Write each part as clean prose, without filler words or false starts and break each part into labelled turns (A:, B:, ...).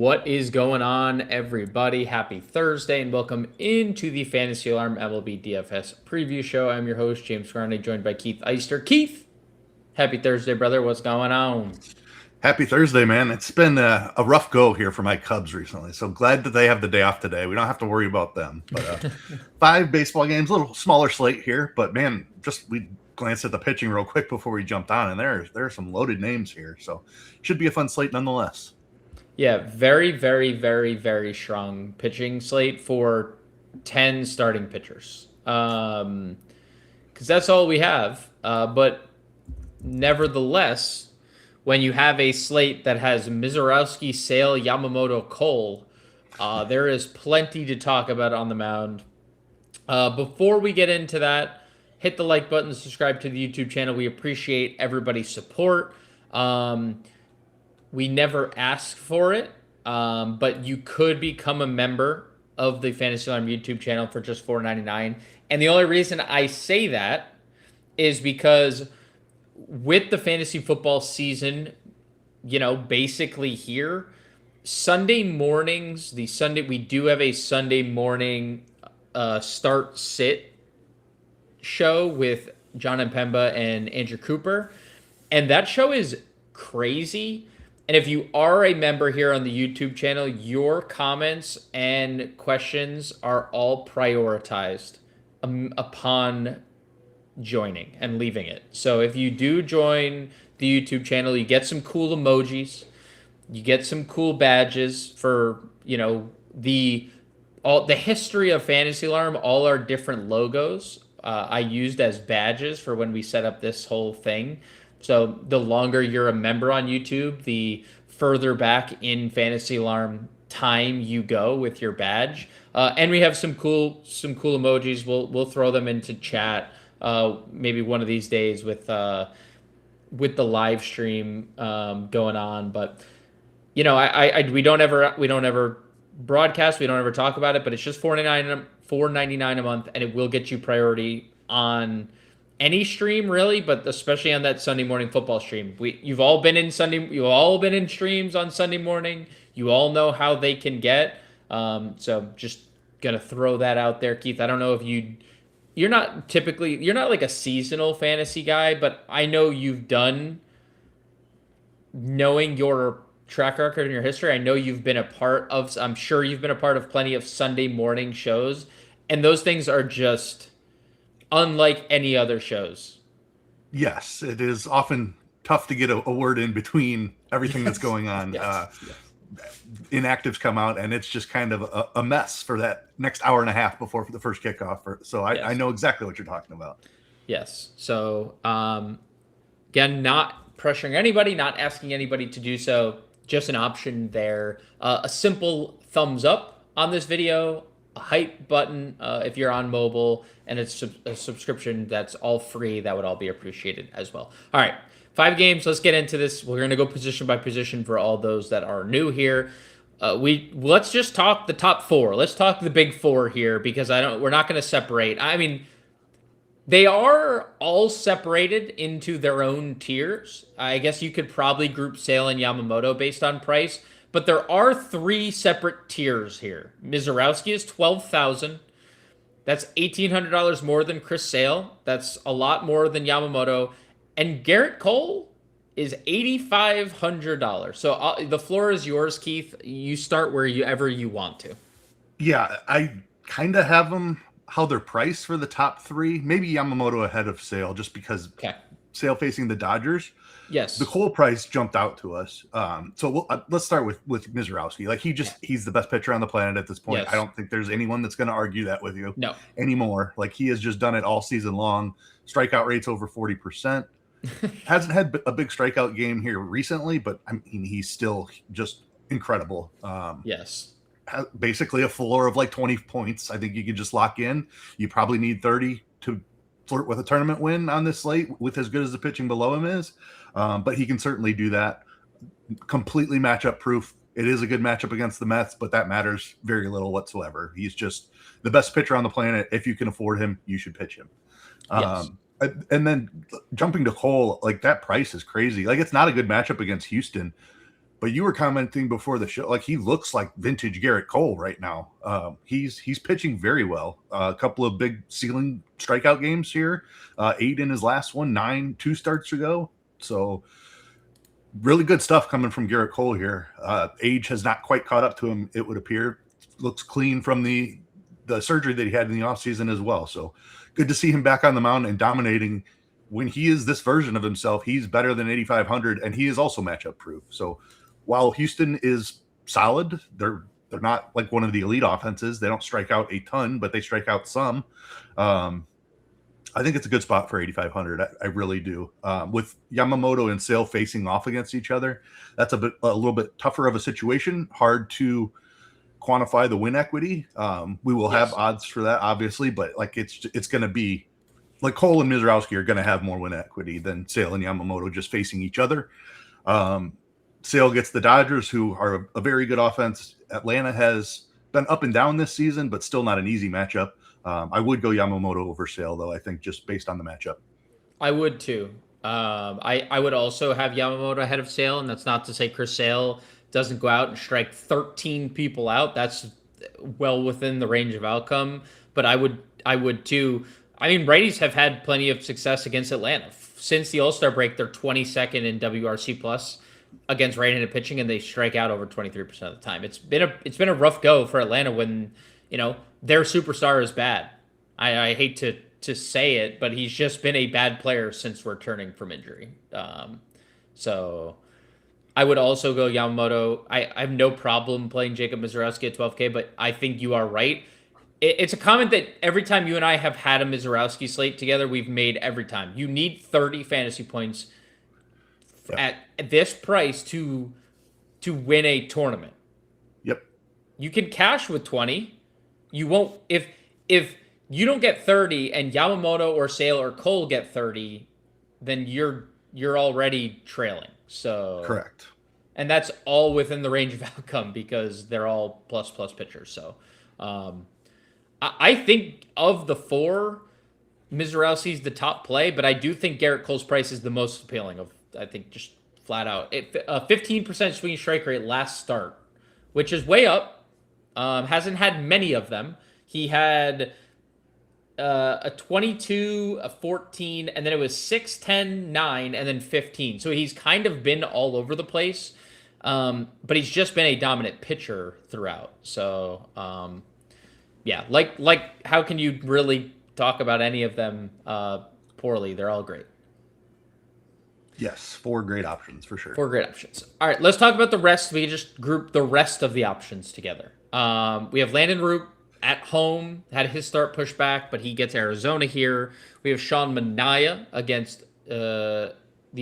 A: What is going on, everybody? Happy Thursday and welcome into the Fantasy Alarm MLB DFS preview show. I'm your host, James Garney, joined by Keith Eister. Keith, happy Thursday, brother. What's going on?
B: Happy Thursday, man. It's been a rough go here for my Cubs recently, so glad that they have the day off today. We don't have to worry about them. But 5 baseball games, a little smaller slate here, but man, we glanced at the pitching real quick before we jumped on, and there are some loaded names here, so should be a fun slate nonetheless.
A: Yeah, very, very, very, very strong pitching slate for 10 starting pitchers. Because that's all we have. But nevertheless, when you have a slate that has Mizorowski, Sale, Yamamoto, Cole, there is plenty to talk about on the mound. Before we get into that, hit the like button, subscribe to the YouTube channel. We appreciate everybody's support. We never ask for it, but you could become a member of the Fantasy Alarm YouTube channel for just $4.99. And the only reason I say that is because with the fantasy football season, basically here, Sunday mornings, we do have a Sunday morning start sit show with John Mpemba and Andrew Cooper. And that show is crazy. And if you are a member here on the YouTube channel, your comments and questions are all prioritized upon joining and leaving it. So if you do join the YouTube channel, you get some cool emojis, you get some cool badges for, the history of Fantasy Alarm, all our different logos I used as badges for when we set up this whole thing. So the longer you're a member on YouTube, the further back in Fantasy Alarm time you go with your badge. And we have some cool emojis. We'll throw them into chat maybe one of these days with the live stream going on. But we don't ever broadcast. We don't ever talk about it. But it's just $4.99 a month, and it will get you priority on any stream really, but especially on that Sunday morning football stream. You've all been in streams on Sunday morning. You all know how they can get. So just gonna throw that out there, Keith. I don't know if you're not like a seasonal fantasy guy, but I know knowing your track record and your history, I'm sure you've been a part of plenty of Sunday morning shows, and those things are just unlike any other shows.
B: Yes, it is often tough to get a word in between everything that's going on.
A: Yes.
B: Inactives come out, and it's just kind of a mess for that next hour and a half before the first kickoff. So I know exactly what you're talking about.
A: Yes. So, again, not pressuring anybody, not asking anybody to do so, just an option there. A simple thumbs up on this video, a hype button if you're on mobile, and it's a subscription that's all free. That would all be appreciated as well. All right, 5 games. Let's get into this. We're going to go position by position for all those that are new here. Let's just talk the top 4. Let's talk the big 4 here, because we're not going to separate. I mean, they are all separated into their own tiers. I guess you could probably group Sale and Yamamoto based on price, but there are 3 separate tiers here. Mizorowski is $12,000. That's $1,800 more than Chris Sale. That's a lot more than Yamamoto. And Garrett Cole is $8,500. So the floor is yours, Keith. You start wherever you want to.
B: Yeah, I kind of have them how they're priced for the top 3. Maybe Yamamoto ahead of Sale, just because Sale facing the Dodgers.
A: Yes,
B: the Cole price jumped out to us. So let's start with Mizorowski. Like he's the best pitcher on the planet at this point. Yes. I don't think there's anyone that's going to argue that with you anymore. Like he has just done it all season long. Strikeout rates over 40%. Hasn't had a big strikeout game here recently, but I mean he's still just incredible.
A: Yes.
B: Basically a floor of like 20 points. I think you can just lock in. You probably need 30 to flirt with a tournament win on this slate with as good as the pitching below him is. But he can certainly do that. Completely matchup proof. It is a good matchup against the Mets, but that matters very little whatsoever. He's just the best pitcher on the planet. If you can afford him, you should pitch him.
A: Yes.
B: And then jumping to Cole, like that price is crazy. Like it's not a good matchup against Houston, But you were commenting before the show, like he looks like vintage Garrett Cole right now. He's pitching very well. A couple of big ceiling strikeout games here, 8 in his last one, 9 2 starts ago. So really good stuff coming from Garrett Cole here. Age has not quite caught up to him, it would appear. Looks clean from the surgery that he had in the offseason as well. So good to see him back on the mound and dominating. When he is this version of himself, he's better than 8,500, and he is also matchup proof. So while Houston is solid, they're not like one of the elite offenses. They don't strike out a ton, but they strike out some. I think it's a good spot for 8,500. I really do. With Yamamoto and Sale facing off against each other, that's a little bit tougher of a situation. Hard to quantify the win equity. We will have odds for that, obviously, but like it's going to be like Cole and Mizrowski are going to have more win equity than Sale and Yamamoto just facing each other. Sale gets the Dodgers, who are a very good offense. Atlanta has been up and down this season, but still not an easy matchup. I would go Yamamoto over Sale, though, I think, just based on the matchup.
A: I would, too. I would also have Yamamoto ahead of Sale, and that's not to say Chris Sale doesn't go out and strike 13 people out. That's well within the range of outcome. But I would, too. I mean, righties have had plenty of success against Atlanta. Since the All-Star break, they're 22nd in WRC plus against right-handed pitching, and they strike out over 23% of the time. It's been a rough go for Atlanta when, their superstar is bad. I hate to say it, but he's just been a bad player since returning from injury. So I would also go Yamamoto. I have no problem playing Jacob Mizorowski at 12K, but I think you are right. It's a comment that every time you and I have had a Mizorowski slate together, we've made every time. You need 30 fantasy points at this price to win a tournament.
B: Yep.
A: You can cash with 20. You won't if you don't get 30 and Yamamoto or Sale or Cole get 30, then you're already trailing. So
B: correct. And
A: that's all within the range of outcome because they're all plus pitchers. So I think of the four, Mizorowski's the top play, but I do think Garrett Cole's price is the most appealing of, I think, just flat out. 15% swinging strike rate last start, which is way up. Hasn't had many of them. He had a 22, a 14, and then it was 6, 10, 9, and then 15. So he's kind of been all over the place, but he's just been a dominant pitcher throughout. So, yeah, like how can you really talk about any of them poorly? They're all great.
B: Yes, 4 great options for sure.
A: 4 great options. All right, let's talk about the rest. We can just group the rest of the options together. We have Landon Root at home, had his start pushed back, but he gets Arizona here. We have Sean Manaea against the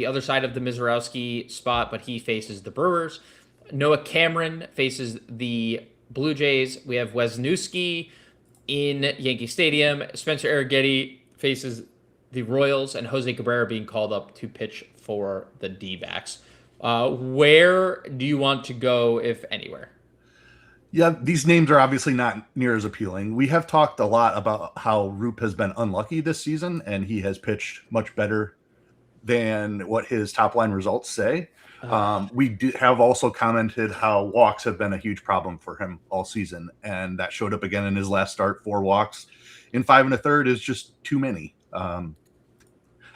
A: other side of the Mizorowski spot, but he faces the Brewers. Noah Cameron faces the Blue Jays. We have Wisniewski in Yankee Stadium. Spencer Arrighetti faces the Royals, and Jose Cabrera being called up to pitch for the D-backs. Where do you want to go, if anywhere?
B: Yeah, these names are obviously not near as appealing. We have talked a lot about how Roop has been unlucky this season, and he has pitched much better than what his top-line results say. We have also commented how walks have been a huge problem for him all season, and that showed up again in his last start. 4 walks in 5 1/3 is just too many. I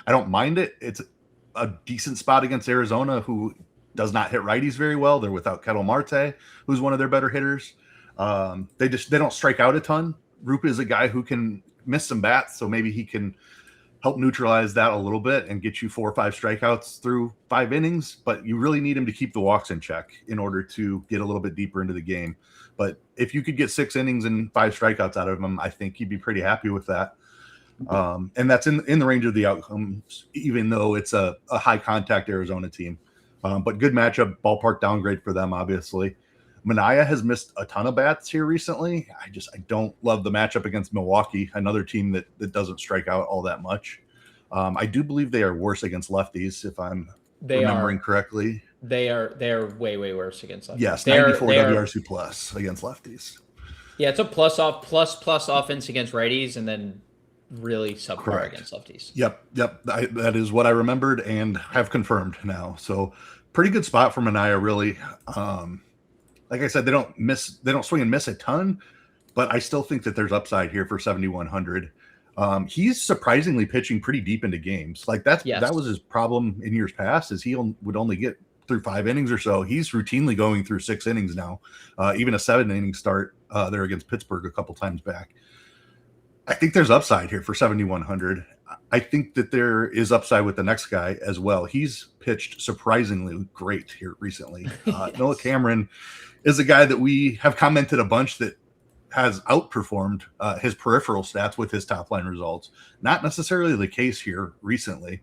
B: don't mind it. It's a decent spot against Arizona, who does not hit righties very well. They're without Ketel Marte, who's one of their better hitters. They don't strike out a ton. Roop is a guy who can miss some bats, so maybe he can help neutralize that a little bit and get you 4 or 5 strikeouts through 5 innings. But you really need him to keep the walks in check in order to get a little bit deeper into the game. But if you could get 6 innings and 5 strikeouts out of him, I think you'd be pretty happy with that. And that's in the range of the outcomes, even though it's a high contact Arizona team. But good matchup, ballpark downgrade for them, obviously. Manaea has missed a ton of bats here recently. I don't love the matchup against Milwaukee, another team that doesn't strike out all that much. I do believe they are worse against lefties, if I'm remembering correctly.
A: They are way worse against lefties.
B: Yes, 94 WRC plus against lefties.
A: Yeah, it's a plus offense against righties, and then really subpar against lefties.
B: Yep. That is what I remembered and have confirmed now. So Pretty good spot for Mania, really. Like I said, they don't swing and miss a ton, but I still think that there's upside here for 7,100. He's surprisingly pitching pretty deep into games. Like that was his problem in years past, is he would only get through 5 innings or so. He's routinely going through 6 innings now, even a 7-inning start there against Pittsburgh a couple times back. I think there's upside here for 7,100. I think that there is upside with the next guy as well. He's pitched surprisingly great here recently. Yes. Noah Cameron is a guy that we have commented a bunch that has outperformed his peripheral stats with his top line results. Not necessarily the case here recently.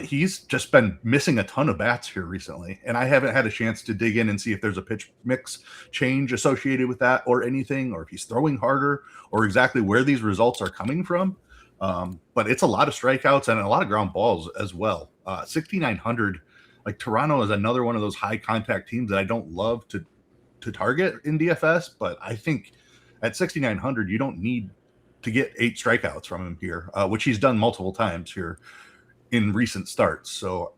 B: He's just been missing a ton of bats here recently, and I haven't had a chance to dig in and see if there's a pitch mix change associated with that or anything, or if he's throwing harder, or exactly where these results are coming from. But it's a lot of strikeouts and a lot of ground balls as well. 6,900, like Toronto is another one of those high contact teams that I don't love to target in DFS, but I think at 6,900, you don't need to get 8 strikeouts from him here, which he's done multiple times here in recent starts. So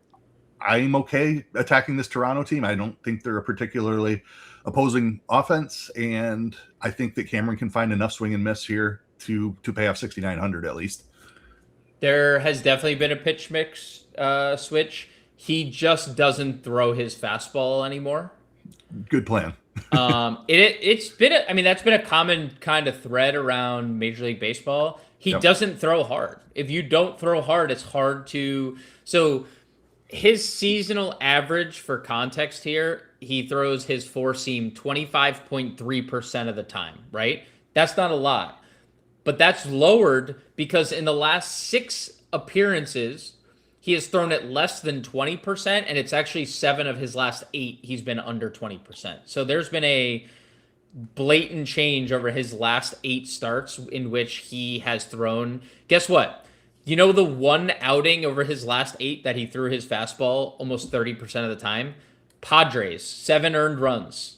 B: I'm okay attacking this Toronto team. I don't think they're a particularly opposing offense, and I think that Cameron can find enough swing and miss here to pay off 6,900 at least.
A: There has definitely been a pitch mix switch. He just doesn't throw his fastball anymore.
B: Good plan.
A: It's been that's been a common kind of thread around Major League Baseball. He doesn't throw hard. If you don't throw hard, it's hard to. So his seasonal average, for context here, he throws his 4-seam 25.3% of the time, right? That's not a lot. But that's lowered because in the last 6 appearances, he has thrown it less than 20%, and it's actually 7 of his last 8 he's been under 20%. So there's been a blatant change over his last 8 starts in which he has thrown. Guess what? You know the one outing over his last 8 that he threw his fastball almost 30% of the time? Padres, 7 earned runs.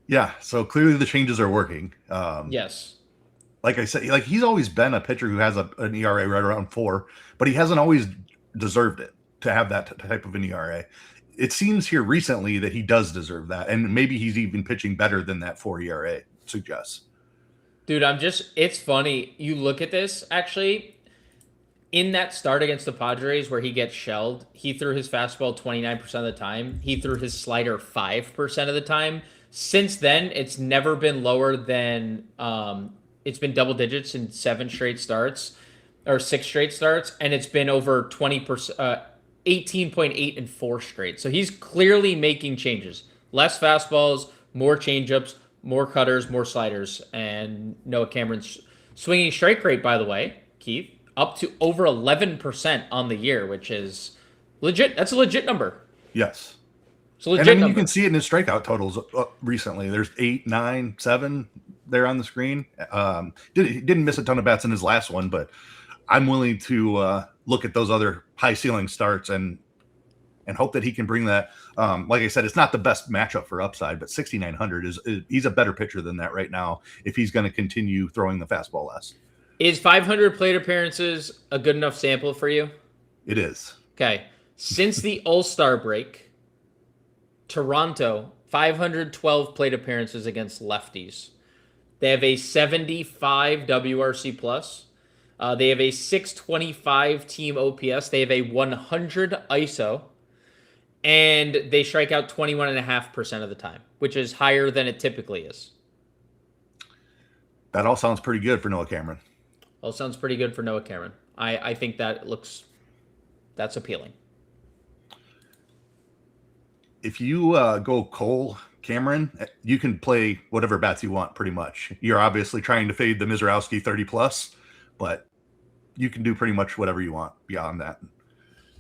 B: Yeah, so clearly the changes are working.
A: Yes.
B: Like I said, like he's always been a pitcher who has an ERA right around 4, but he hasn't always deserved it to have that type of an ERA. It seems here recently that he does deserve that, and maybe he's even pitching better than that 4 ERA suggests.
A: Dude, it's funny. You look at this, actually, in that start against the Padres where he gets shelled, he threw his fastball 29% of the time. He threw his slider 5% of the time. Since then, it's never been lower than, it's been double digits in 7 straight starts, or 6 straight starts, and it's been over 20%, 18.8 in 4 straight. So he's clearly making changes. Less fastballs, more changeups, more cutters, more sliders. And Noah Cameron's swinging strike rate, by the way, Keith, up to over 11% on the year, which is legit. That's a legit number.
B: Yes.
A: It's a legit number.
B: You can see it in his strikeout totals recently. There's 8, 9, 7 there on the screen. Didn't miss a ton of bats in his last one, but I'm willing to look at those other high ceiling starts and hope that he can bring that. Like I said, it's not the best matchup for upside, but 6,900 he's a better pitcher than that right now if he's going to continue throwing the fastball less.
A: Is 500 plate appearances a good enough sample for you?
B: It is.
A: Okay. Since the All-Star break, Toronto, 512 plate appearances against lefties. They have a 75 WRC plus. They have a 625 team OPS. They have a 100 ISO. And they strike out 21.5% of the time, which is higher than it typically is.
B: That all sounds pretty good for Noah Cameron.
A: All sounds pretty good for Noah Cameron. I think that's appealing.
B: If you go Cole Cameron, you can play whatever bats you want pretty much. You're obviously trying to fade the Mizorowski 30 plus, but you can do pretty much whatever you want beyond that.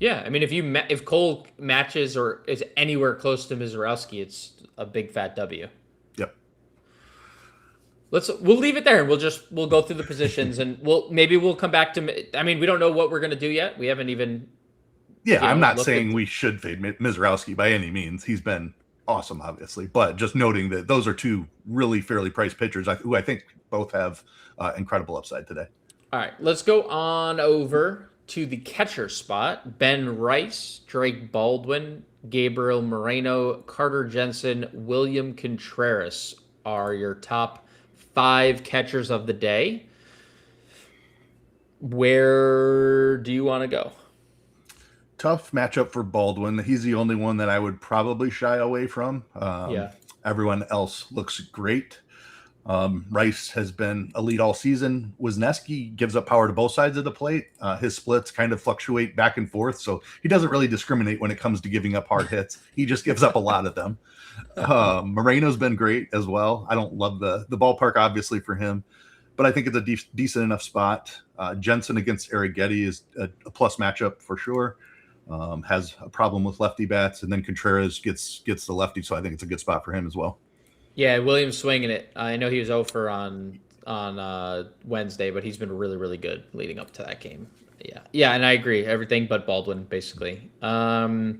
A: Yeah, I mean, if Cole matches or is anywhere close to Mizorowski, it's a big fat W.
B: Yep.
A: We'll leave it there, and we'll go through the positions, and we'll come back to. I mean, we don't know what we're gonna do yet. We haven't even.
B: Yeah, I'm not saying we should fade Mizorowski by any means. He's been awesome, obviously, but just noting that those are 2 really fairly priced pitchers who I think both have incredible upside today.
A: All right, let's go on over to the catcher spot. Ben Rice, Drake Baldwin, Gabriel Moreno, Carter Jensen, William Contreras are your top 5 catchers of the day. Where do you want to go?
B: Tough matchup for Baldwin. He's the only one that I would probably shy away from.
A: Yeah.
B: Everyone else looks great. Rice has been elite all season. Wisniewski gives up power to both sides of the plate. His splits kind of fluctuate back and forth, so he doesn't really discriminate when it comes to giving up hard hits. He just gives up a lot of them. Moreno's been great as well. I don't love the ballpark, obviously, for him, but I think it's a decent enough spot. Jensen against Arrighetti is a plus matchup for sure. Has a problem with lefty bats, and then Contreras gets the lefty, so I think it's a good spot for him as well.
A: Yeah, Williams swinging it. I know he was 0 for on Wednesday, but he's been really, really good leading up to that game. Yeah, and I agree. Everything but Baldwin, basically. Under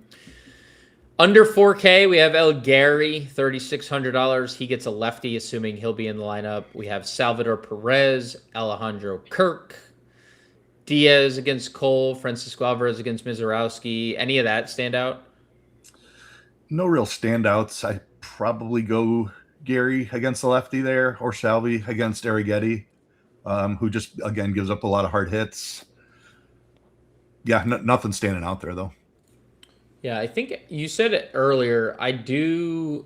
A: 4K, we have El Gary, $3,600. He gets a lefty, assuming he'll be in the lineup. We have Salvador Perez, Alejandro Kirk, Diaz against Cole, Francisco Alvarez against Mizorowski. Any of that stand out?
B: No real standouts. I probably go Gary against the lefty there, or Salvi against Arrighetti, who just, again, gives up a lot of hard hits. Yeah, nothing standing out there, though.
A: Yeah, I think you said it earlier. I do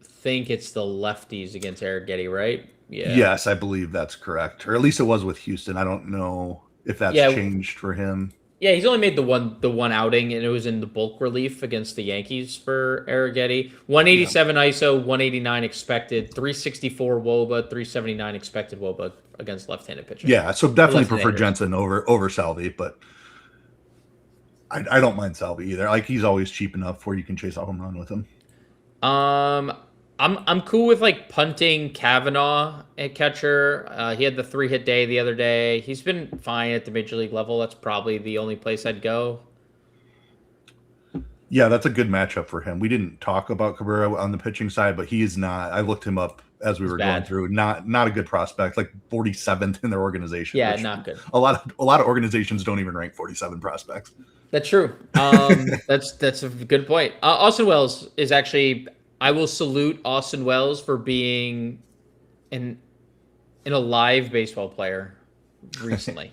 A: think it's the lefties against Arrighetti, right? Yeah.
B: Yes, I believe that's correct. Or at least it was with Houston. I don't know if that's changed for him.
A: Yeah, he's only made the one outing, and it was in the bulk relief against the Yankees for Arrighetti. 187 ISO, 189 expected, 364 WOBA, 379 expected WOBA against left-handed pitchers.
B: Yeah, so definitely prefer Jensen over Salvi, but I don't mind Salvi either. Like, he's always cheap enough where you can chase a home run with him.
A: I'm cool with like punting Kavanaugh at catcher. He had the 3-hit day the other day. He's been fine at the major league level. That's probably the only place I'd go.
B: Yeah, that's a good matchup for him. We didn't talk about Cabrera on the pitching side, but he is not. I looked him up as we were going through. Not a good prospect. Like 47th in their organization.
A: Yeah, not good.
B: A lot of organizations don't even rank 47 prospects.
A: That's true. That's a good point. Austin Wells is actually. I will salute Austin Wells for being an alive baseball player recently.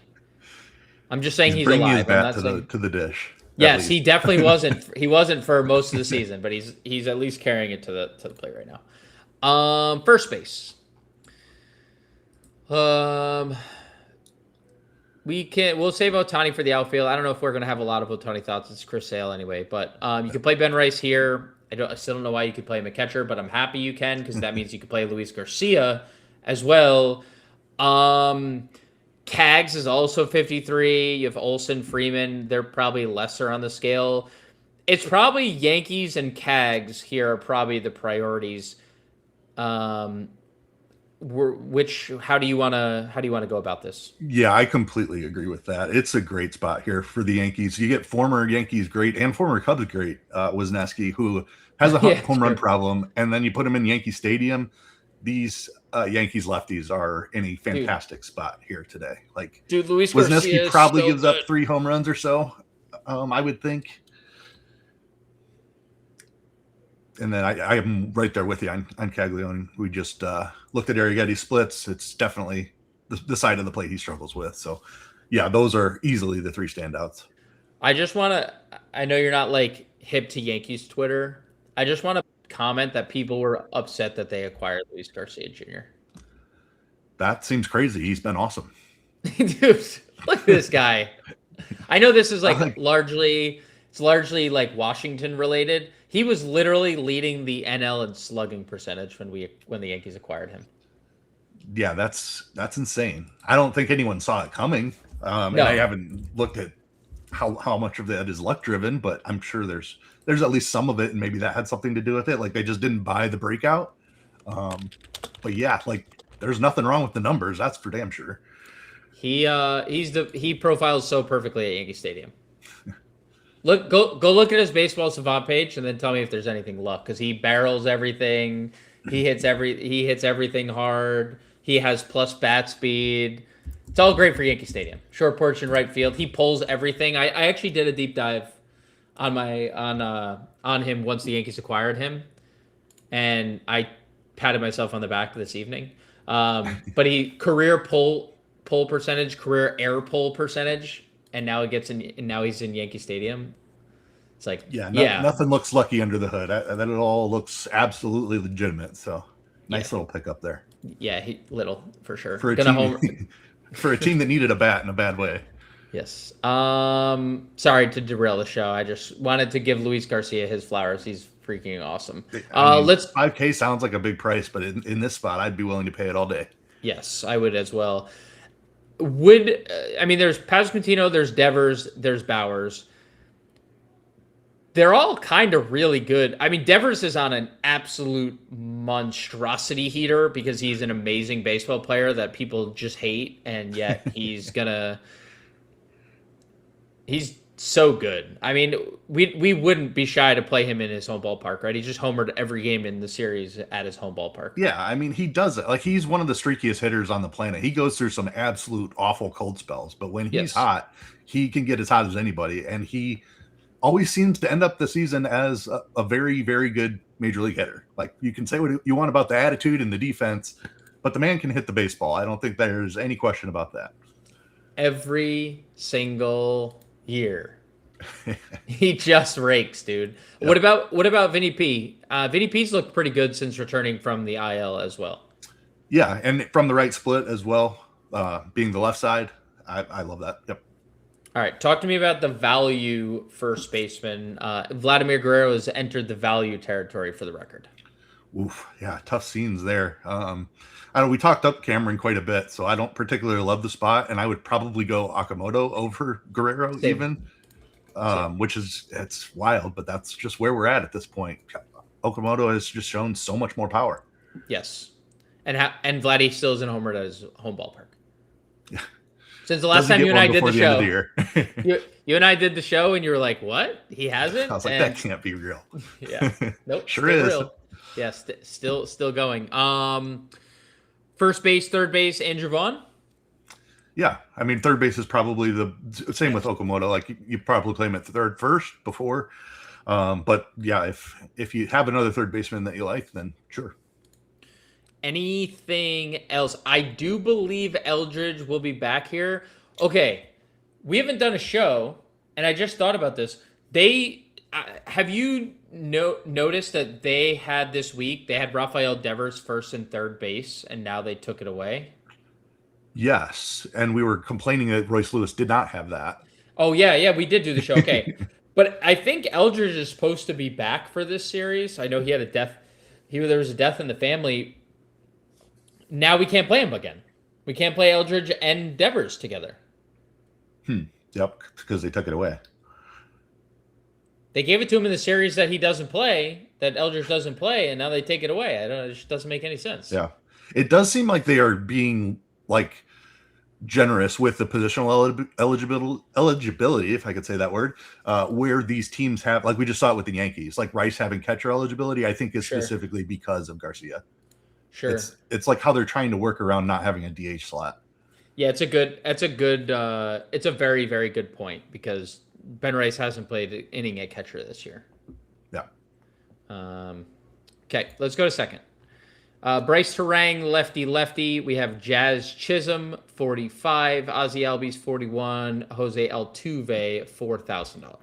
A: I'm just saying he's alive.
B: His bat to the dish.
A: Yes, he definitely wasn't. He wasn't for most of the season, but he's at least carrying it to the plate right now. First base. We'll save Ohtani for the outfield. I don't know if we're gonna have a lot of Ohtani thoughts. It's Chris Sale anyway, but you can play Ben Rice here. I still don't know why you could play him a catcher, but I'm happy you can, because that means you could play Luis Garcia as well. Cags is also 53. You have Olsen, Freeman. They're probably lesser on the scale. It's probably Yankees and Cags here are probably the priorities. How do you want to go about this?
B: Yeah, I completely agree with that. It's a great spot here for the Yankees. You get former Yankees great and former Cubs great, Wisniewski, who has a home run problem, and then you put him in Yankee Stadium. These Yankees lefties are in a fantastic spot here today. Like,
A: Luis
B: Wisniewski probably gives up 3 home runs or so, I would think. And then I am right there with you on Caglione. We just looked at Arrighetti splits. It's definitely the side of the plate he struggles with. So, yeah, those are easily the 3 standouts.
A: I know you're not like hip to Yankees Twitter. I just want to comment that people were upset that they acquired Luis Garcia Jr.
B: That seems crazy. He's been awesome.
A: Dude, look at this guy. I know this is largely like Washington related. He was literally leading the NL in slugging percentage when the Yankees acquired him.
B: Yeah, that's insane. I don't think anyone saw it coming. And I haven't looked at how much of that is luck driven, but I'm sure there's at least some of it, and maybe that had something to do with it. Like, they just didn't buy the breakout. But yeah, like, there's nothing wrong with the numbers. That's for damn sure.
A: He profiles so perfectly at Yankee Stadium. Go look at his baseball savant page and then tell me if there's anything luck, because he barrels everything. He hits everything hard. He has plus bat speed. It's all great for Yankee Stadium. Short porch in right field. He pulls everything. I actually did a deep dive on him once the Yankees acquired him, and I patted myself on the back this evening. But he career pull percentage, career air pull percentage, and now he's in Yankee Stadium. It's like
B: nothing looks lucky under the hood. That it all looks absolutely legitimate. So nice little pickup there.
A: Yeah, little for sure.
B: For a team, for a team that needed a bat in a bad way.
A: Yes. Sorry to derail the show. I just wanted to give Luis Garcia his flowers. He's freaking awesome.
B: Let's 5K sounds like a big price, but in this spot, I'd be willing to pay it all day.
A: Yes, I would as well. There's Pasquantino, there's Devers, there's Bowers. They're all kind of really good. I mean, Devers is on an absolute monstrosity heater because he's an amazing baseball player that people just hate, and yet he's so good. I mean, we wouldn't be shy to play him in his home ballpark, right? He just homered every game in the series at his home ballpark.
B: Yeah, I mean, he does it. Like, he's one of the streakiest hitters on the planet. He goes through some absolute awful cold spells, but when he's hot, he can get as hot as anybody, and he always seems to end up the season as a very, very good major league hitter. Like, you can say what you want about the attitude and the defense, but the man can hit the baseball. I don't think there's any question about that.
A: Every single year. He just rakes, dude.
B: Yep.
A: What about Vinny P? Vinny P's looked pretty good since returning from the IL as well.
B: Yeah, and from the right split as well, being the left side. I love that. Yep.
A: All right, talk to me about the value first baseman. Vladimir Guerrero has entered the value territory for the record.
B: Oof, yeah, tough scenes there. We talked up Cameron quite a bit, so I don't particularly love the spot, and I would probably go Okamoto over Guerrero. Same. Even, it's wild, but that's just where we're at this point. Okamoto has just shown so much more power.
A: Yes, and Vladdy still isn't homered at his home ballpark. Yeah. Since the last time you and I did the show, you and I did the show, and you were like, "What? He hasn't?"
B: I was like, "That can't be real."
A: Yeah, nope,
B: sure is.
A: Real. Yeah, still going. First base, third base, Andrew Vaughn.
B: Yeah, I mean, third base is probably the same with Okamoto. Like, you probably play him at third first before, but yeah, if you have another third baseman that you like, then sure.
A: Anything else? I do believe Eldridge will be back here. Okay, we haven't done a show, and I just thought about this. Have you noticed that they had this week, they had Rafael Devers first and third base, and now they took it away?
B: Yes, and we were complaining that Royce Lewis did not have that.
A: Oh, yeah, we did do the show. Okay, but I think Eldridge is supposed to be back for this series. I know he had a death. There was a death in the family. Now we can't play him again. We can't play Eldridge and Devers together.
B: Yep, because they took it away.
A: They gave it to him in the series that he doesn't play, that Eldridge doesn't play, and now they take it away. It just doesn't make any sense.
B: Yeah. It does seem like they are being, like, generous with the positional eligibility, if I could say that word, where these teams have, like we just saw it with the Yankees, like Rice having catcher eligibility, I think is specifically because of Garcia.
A: Sure.
B: It's like how they're trying to work around not having a DH slot.
A: Yeah, it's a very, very good point because Ben Rice hasn't played an inning at catcher this year.
B: Yeah.
A: Okay, let's go to second. Bryce Terang, lefty. We have Jazz Chisholm, 45. Ozzy Albies, 41. Jose Altuve, $4,000.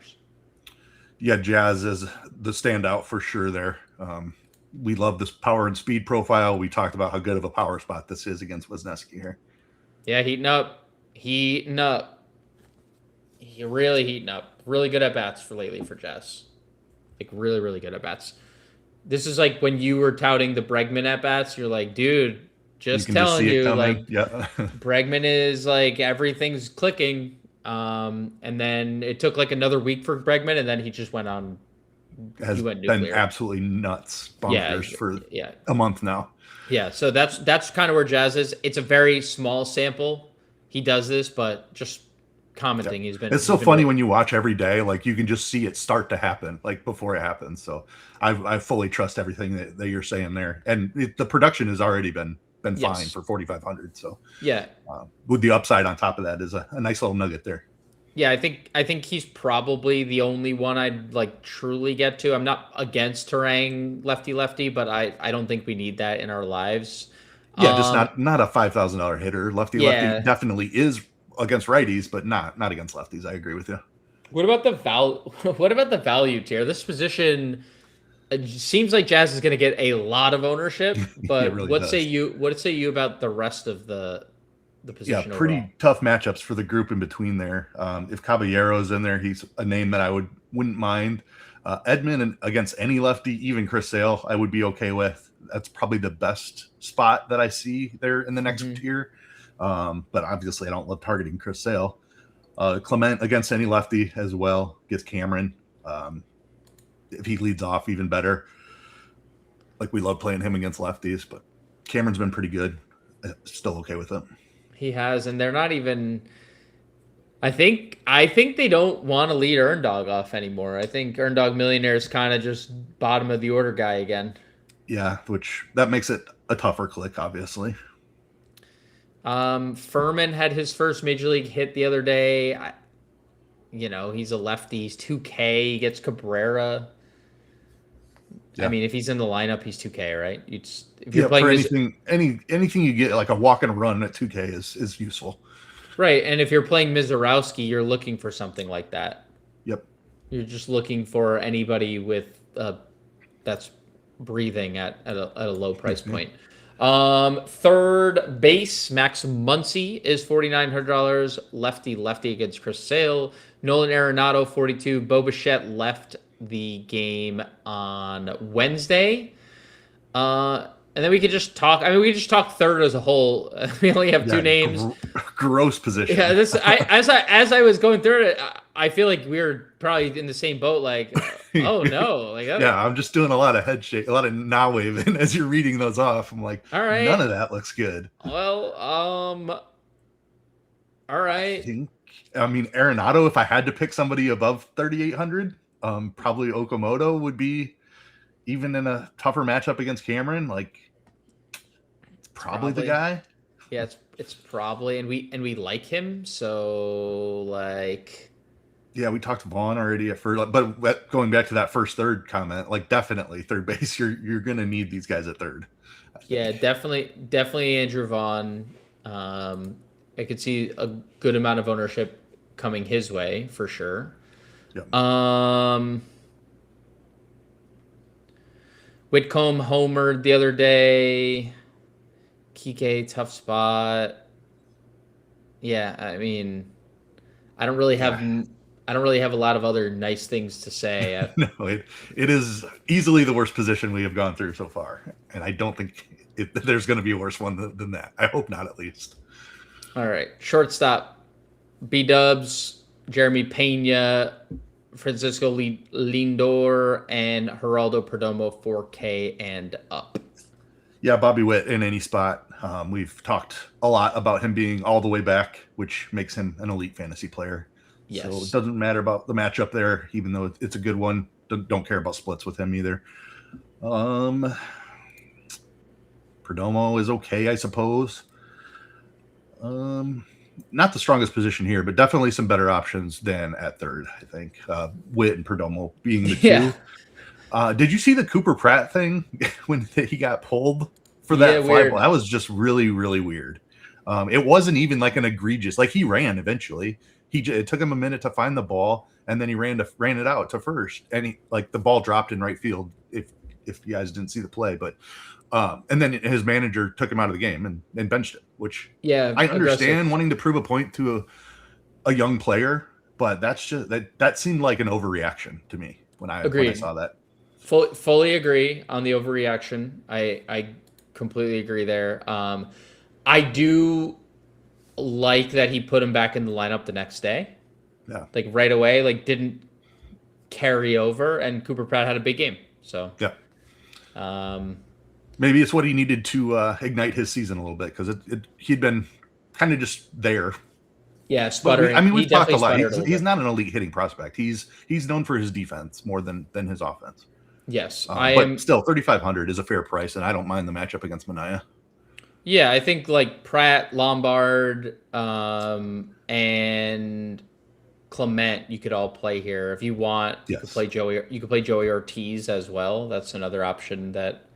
B: Yeah, Jazz is the standout for sure there. We love this power and speed profile. We talked about how good of a power spot this is against Wisniewski here.
A: Yeah, heating up. He really heating up. Really good at bats lately for Jazz. Like, really, really good at bats. This is like when you were touting the Bregman at bats. You're like, dude, just telling you, like,
B: yeah.
A: Bregman is like everything's clicking. And then it took like another week for Bregman, and then he just went on.
B: Has been absolutely nuts, bonkers for a month now.
A: Yeah, so that's kind of where Jazz is. It's a very small sample. He does this, but just commenting,
B: it's so funny when you watch every day. Like, you can just see it start to happen, like, before it happens. So I fully trust everything that you're saying there, and the production has already been been fine
A: Yes.
B: for 4,500. So
A: Yeah.
B: with the upside on top of that is a nice little nugget there.
A: Yeah, I think he's probably the only one I'd like truly get to. I'm not against Terang lefty, but I don't think we need that in our lives.
B: Yeah, just not a $5,000 hitter. Lefty
A: Yeah.
B: definitely is against righties, but not against lefties. I agree with you.
A: What about the what about the value tier? This position, it seems like Jazz is going to get a lot of ownership,
B: It
A: but
B: really does.
A: what say you about the rest of the
B: Yeah,
A: position
B: pretty
A: overall?
B: tough matchups for the group in between there. If Caballero's in there, he's a name that I wouldn't mind. Edman against any lefty, even Chris Sale, I would be okay with. That's probably the best spot that I see there in the next tier. But obviously, I don't love targeting Chris Sale. Clement against any lefty as well gets Cameron. If he leads off, even better. Like we love playing him against lefties, but Cameron's been pretty good. Still okay with it.
A: He has, and they're not even. I think they don't want to lead Earn Dog off anymore. I think Earn Dog Millionaire is kind of just bottom of the order guy again.
B: Yeah, which that makes it a tougher click, obviously.
A: Furman had his first major league hit the other day. He's a lefty. He's 2K. He gets Cabrera.
B: Yeah.
A: I mean, if he's in the lineup, he's 2K, right? If you're playing
B: for anything you get like a walk and run at 2K is useful.
A: Right, and if you're playing Mizorowski, you're looking for something like that.
B: Yep.
A: You're just looking for anybody with that's breathing at a low price point. Third base, Max Muncy is $4,900. Lefty against Chris Sale. Nolan Arenado, 42. Bo Bichette left the game on Wednesday. And then we could just talk. I mean, we could just talk third as a whole. We only have two names.
B: Gross position.
A: Yeah, as I was going through it, I feel like we were probably in the same boat. Like, oh no, like
B: yeah, I'm just doing a lot of head shake, a lot of nah waving as you're reading those off. I'm like,
A: all right,
B: none of that looks good.
A: Well, all right.
B: I mean, Arenado. If I had to pick somebody above 3,800, probably Okamoto would be. Even in a tougher matchup against Cameron, like it's probably the guy.
A: Yeah, it's probably, and we like him, so like.
B: Yeah, we talked to Vaughn already at first, but going back to that third comment, like definitely third base, you're gonna need these guys at third.
A: Yeah, definitely Andrew Vaughn. I could see a good amount of ownership coming his way for sure.
B: Yep.
A: Whitcomb homered the other day. Kike, tough spot. Yeah, I mean, I don't really have a lot of other nice things to say.
B: No, it is easily the worst position we have gone through so far, and I don't think there's going to be a worse one than that. I hope not, at least.
A: All right, shortstop, B-Dubs, Jeremy Pena, Francisco Lindor, and Geraldo Perdomo, 4K and up.
B: Yeah, Bobby Witt in any spot. We've talked a lot about him being all the way back, which makes him an elite fantasy player.
A: Yes.
B: So it doesn't matter about the matchup there, even though it's a good one. Don't care about splits with him either. Perdomo is okay, I suppose. Not the strongest position here, but definitely some better options than at third, I think. Witt and Perdomo being the two. Did you see the Cooper Pratt thing when he got pulled for that fly ball? That was just really, really weird. It wasn't even like an egregious, like he ran eventually. It took him a minute to find the ball, and then he ran it out to first, and the ball dropped in right field. If you guys didn't see the play, but and then his manager took him out of the game and benched it. Which I understand wanting to prove a point to a young player, but that's just that seemed like an overreaction to me when I saw that.
A: Fully agree on the overreaction. I completely agree there. I do like that he put him back in the lineup the next day.
B: Yeah.
A: Like right away, like didn't carry over, and Cooper Pratt had a big game. So
B: yeah. Maybe it's what he needed to ignite his season a little bit, because he'd been kind of just there.
A: Yeah, sputtering.
B: We've talked a lot. He's not an elite hitting prospect. He's known for his defense more than his offense.
A: Yes,
B: but still, 3,500 is a fair price, and I don't mind the matchup against Manaea.
A: Yeah, I think like Pratt, Lombard, and Clement, you could all play here if you want. You could
B: Yes.
A: play Joey. You could play Joey Ortiz as well. That's another option that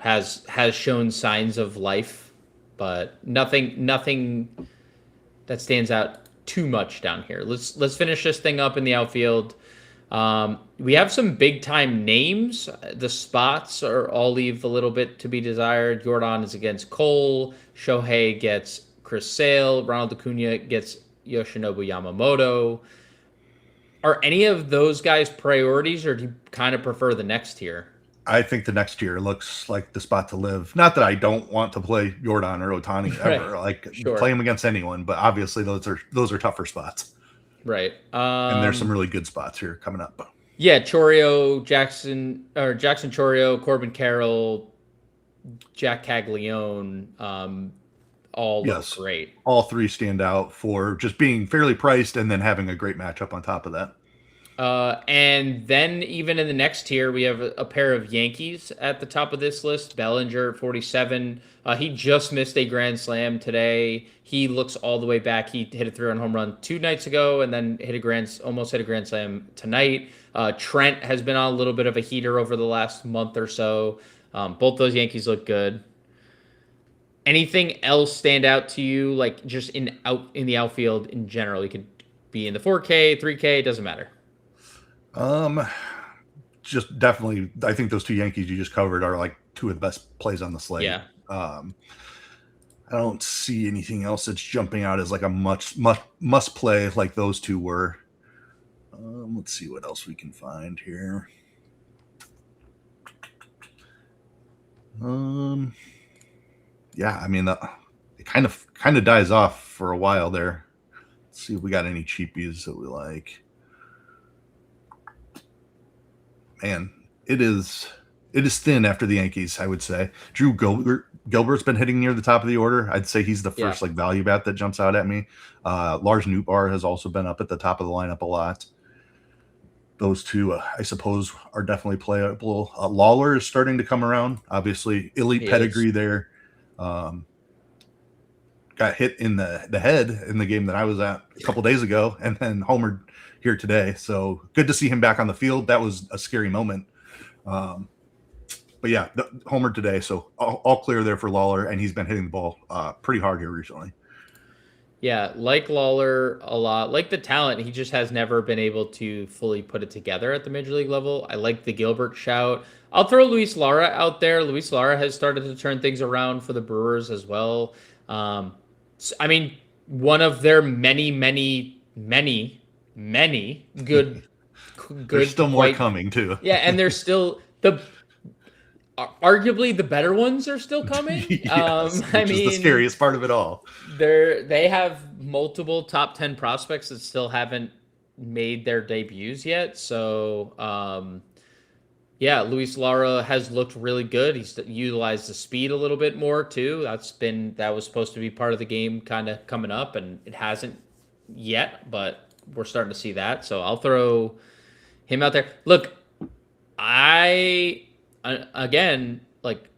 A: has shown signs of life, but nothing that stands out too much down here. Let's finish this thing up in the outfield. We have some big time names. The spots are all leave a little bit to be desired. Jordan is against Cole. Shohei gets Chris Sale. Ronald Acuna gets Yoshinobu Yamamoto. Are any of those guys priorities, or do you kind of prefer the next tier?
B: I think the next year looks like the spot to live. Not that I don't want to play Jordan or Otani
A: Right.
B: ever, like
A: Sure.
B: play him against anyone, but obviously those are tougher spots.
A: Right.
B: And there's some really good spots here coming up.
A: Yeah, Chorio, Jackson Chorio, Corbin Carroll, Jack Caglione, all look
B: Yes.
A: great.
B: All three stand out for just being fairly priced and then having a great matchup on top of that.
A: And then even in the next tier, we have a pair of Yankees at the top of this list. Bellinger at 47. He just missed a grand slam today. He looks all the way back. He hit a 3-run home run 2 nights ago, and then almost hit a grand slam tonight. Trent has been on a little bit of a heater over the last month or so. Both those Yankees look good. Anything else stand out to you, like just in the outfield in general? You could be in the 4K, 3K, doesn't matter.
B: Just definitely, I think those two Yankees you just covered are like two of the best plays on the slate.
A: Yeah.
B: I don't see anything else that's jumping out as like a must play like those two were. Let's see what else we can find here. Yeah, I mean, it kind of dies off for a while there. Let's see if we got any cheapies that we like. Man, it is thin after the Yankees, I would say. Drew Gilbert's been hitting near the top of the order. I'd say he's the first like value bet that jumps out at me. Lars Nootbaar has also been up at the top of the lineup a lot. Those two, I suppose, are definitely playable. Lawler is starting to come around. Obviously, elite pedigree there. Got hit in the head in the game that I was at a couple days ago, and then homered here today. So good to see him back on the field. That was a scary moment. But yeah, homered today. So all clear there for Lawler, and he's been hitting the ball pretty hard here recently.
A: Yeah, like Lawler a lot. Like the talent, he just has never been able to fully put it together at the major league level. I like the Gilbert shout. I'll throw Luis Lara out there. Luis Lara has started to turn things around for the Brewers as well. I mean, one of their many good.
B: There's still more coming too.
A: Yeah, and there's still arguably the better ones are still coming.
B: Yes, which is the scariest part of it all.
A: They have multiple top 10 prospects that still haven't made their debuts yet. So, yeah, Luis Lara has looked really good. He's utilized the speed a little bit more too. That was supposed to be part of the game kind of coming up, and it hasn't yet, but we're starting to see that. So I'll throw him out there. Look, again, like,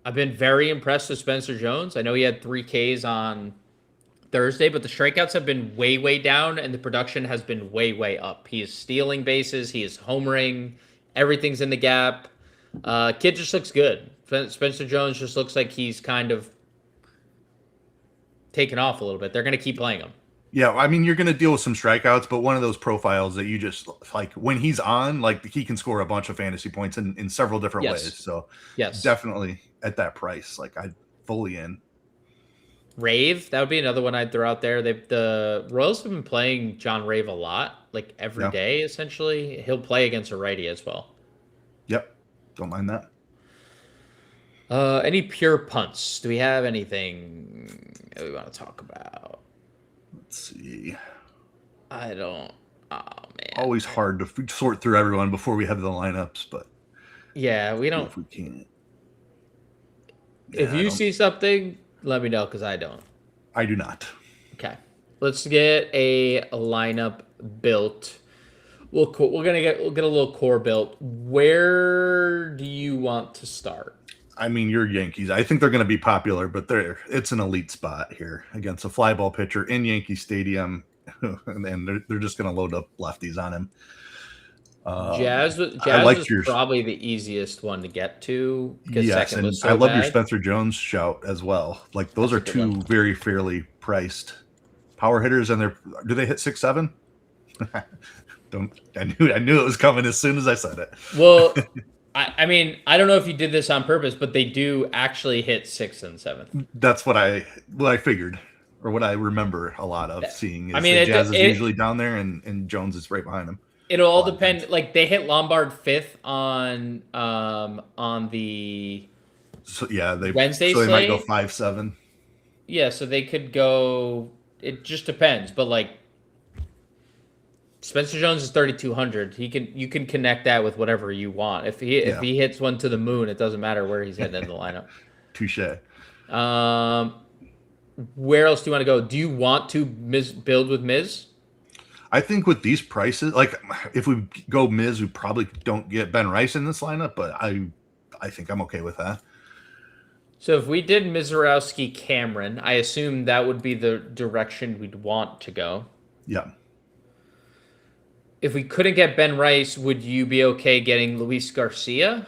A: I've been very impressed with Spencer Jones. I know he had 3 Ks on Thursday, but the strikeouts have been way, way down, and the production has been way, way up. He is stealing bases. He is homering. Everything's in the gap. Kid just looks good. Spencer Jones just looks like he's kind of taken off a little bit. They're going to keep playing him.
B: Yeah, I mean, you're going to deal with some strikeouts, but one of those profiles that you just like when he's on, like he can score a bunch of fantasy points in several different ways. So
A: yes,
B: definitely at that price, like I'd fully in.
A: Rave, that would be another one I'd throw out there. The Royals have been playing John Rave a lot, like every day, essentially. He'll play against a righty as well.
B: Yep. Don't mind that.
A: Any pure punts? Do we have anything that we want to talk about?
B: Let's see.
A: I don't. Oh, man.
B: Always hard to sort through everyone before we have the lineups, but
A: yeah, we don't.
B: If we can't.
A: If you see something, let me know, because I don't.
B: I do not.
A: Okay. Let's get a lineup built. We'll get a little core built. Where do you want to start?
B: I mean, you're Yankees. I think they're going to be popular, but it's an elite spot here against a fly ball pitcher in Yankee Stadium, and they're just going to load up lefties on him.
A: Jazz
B: I liked
A: was
B: your
A: probably the easiest one to get to because
B: yes,
A: second
B: and
A: was so
B: I love your
A: bad.
B: Spencer Jones shout as well. Like those
A: That's
B: are
A: a good
B: two
A: one.
B: very fairly priced power hitters, and do they hit 6'7"? Don't I knew it was coming as soon as I said it.
A: Well, I mean, I don't know if you did this on purpose, but they do actually hit 6th and 7th.
B: That's what I figured, or what I remember a lot of seeing is
A: I mean,
B: that Jazz is usually down there, and Jones is right behind him.
A: It'll all depend. Like they hit Lombard 5th on the Wednesday
B: so they might go
A: slate.
B: 5-7.
A: Yeah, so they could go. It just depends, but like Spencer Jones is 3,200. You can connect that with whatever you want. If he hits one to the moon, it doesn't matter where he's hitting in the lineup.
B: Touche.
A: Where else do you want to go? Do you want to build with Miz?
B: I think with these prices, like if we go Miz, we probably don't get Ben Rice in this lineup, but I think I'm okay with that.
A: So if we did Mizorowski Cameron, I assume that would be the direction we'd want to go.
B: Yeah.
A: If we couldn't get Ben Rice, would you be okay getting Luis Garcia,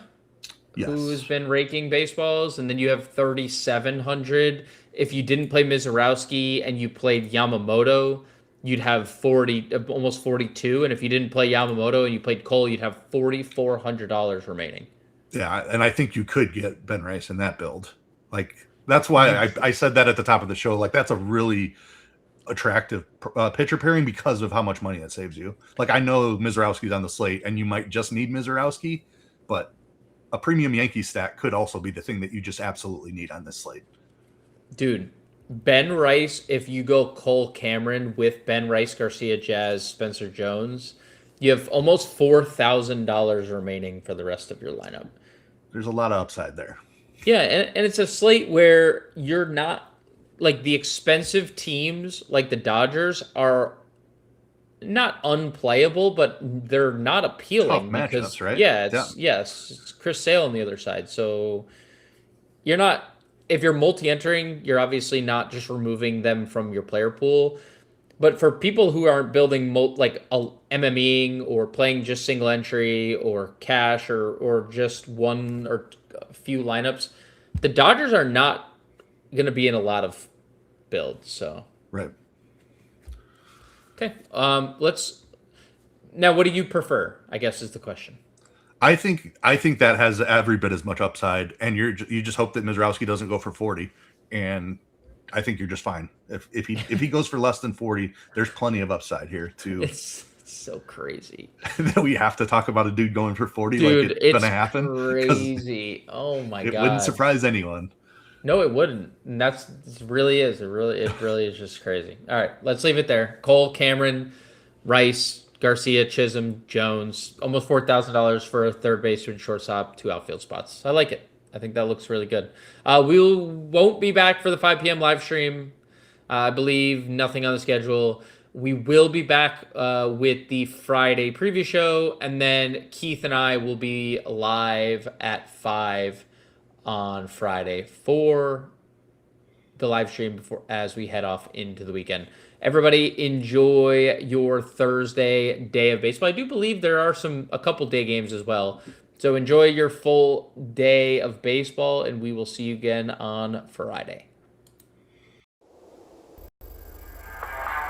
B: Yes.
A: who's been raking baseballs? And then you have 3,700. If you didn't play Mizorowski and you played Yamamoto, you'd have 40, almost 42. And if you didn't play Yamamoto and you played Cole, you'd have $4,400 remaining.
B: Yeah, and I think you could get Ben Rice in that build. Like that's why I said that at the top of the show. Like that's a really attractive pitcher pairing because of how much money it saves you. Like I know Mizorowski's on the slate, and you might just need Mizorowski, but a premium Yankee stack could also be the thing that you just absolutely need on this slate.
A: Dude, Ben Rice, if you go Cole Cameron with Ben Rice, Garcia, Jazz, Spencer Jones, you have almost $4,000 remaining for the rest of your lineup.
B: There's a lot of upside there.
A: Yeah, and it's a slate where you're not like the expensive teams like the Dodgers are not unplayable, but they're not appealing
B: Tough
A: because
B: matchups, right?
A: yes, it's Chris Sale on the other side. So you're not if you're multi-entering, you're obviously not just removing them from your player pool. But for people who aren't building MMEing or playing just single entry or cash or just one or a few lineups, the Dodgers are not going to be in a lot of builds. So
B: right.
A: Okay. Now, what do you prefer? I guess is the question.
B: I think that has every bit as much upside, and you just hope that Mizorowski doesn't go for 40, and I think you're just fine. If he goes for less than 40, there's plenty of upside here too.
A: It's so crazy
B: that we have to talk about a dude going for 40.
A: Dude,
B: like it's gonna happen.
A: Crazy. Oh my god.
B: It wouldn't surprise anyone.
A: No, it wouldn't. And it really is. It really is just crazy. All right, let's leave it there. Cole, Cameron, Rice, Garcia, Chisholm, Jones, almost $4,000 for a third baseman, shortstop, 2 outfield spots. I like it. I think that looks really good. We won't be back for the 5 p.m. live stream. I believe nothing on the schedule. We will be back with the Friday preview show, and then Keith and I will be live at 5 on Friday for the live stream as we head off into the weekend. Everybody enjoy your Thursday day of baseball. I do believe there are a couple day games as well. So enjoy your full day of baseball, and we will see you again on Friday.